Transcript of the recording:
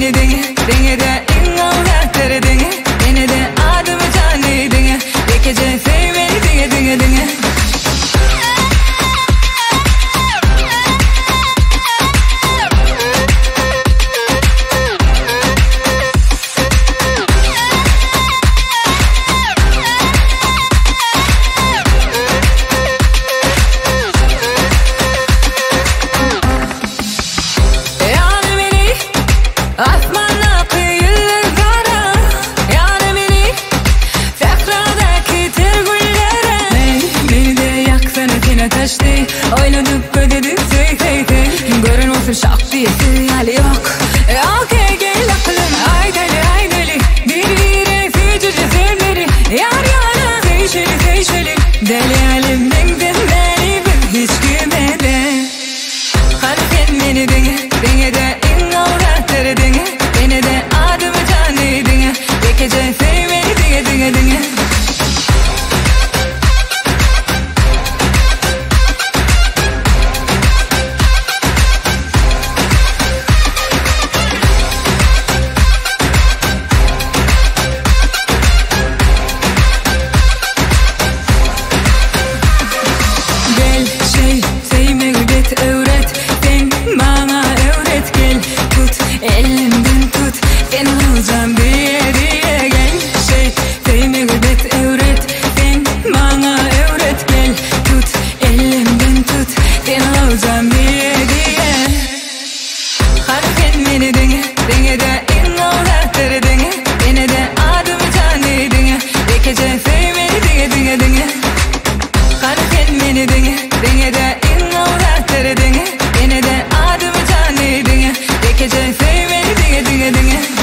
beni dinge de inavratları dinge, beni de adımı canı dinge, bir gece sev beni dinge. Asmanla kıyılara, yani beni Sahradaki tergüllere. Beni de yaksana sine taştı, oynadık ödedik söy. Görün olsun şak diye sinyal yok. Okey gel aklım ay deli, birbirine sıcıcı sevleri. Yar yana sevşeli, deli halimden beni bir hiç gülmedi. Hani sen beni dinge de inavratları dinge, beni de adımı canı dinge, bir gece sev beni dinge. Gel sevme gıybet öğret, sen bana öğret. Gel tut elimden tut, ben olacağım diye gel. Sevme gıybet öğret, sen bana öğret. Gel tut elimden tut, ben olacağım diye. Hani sen beni dinge de inavratları dinge, beni de adımı canı dinge, bir gece sev beni dinge. Hani sen beni dinge de inavratları dinge, beni de adımı canı dinge, bir gece sev beni dinge.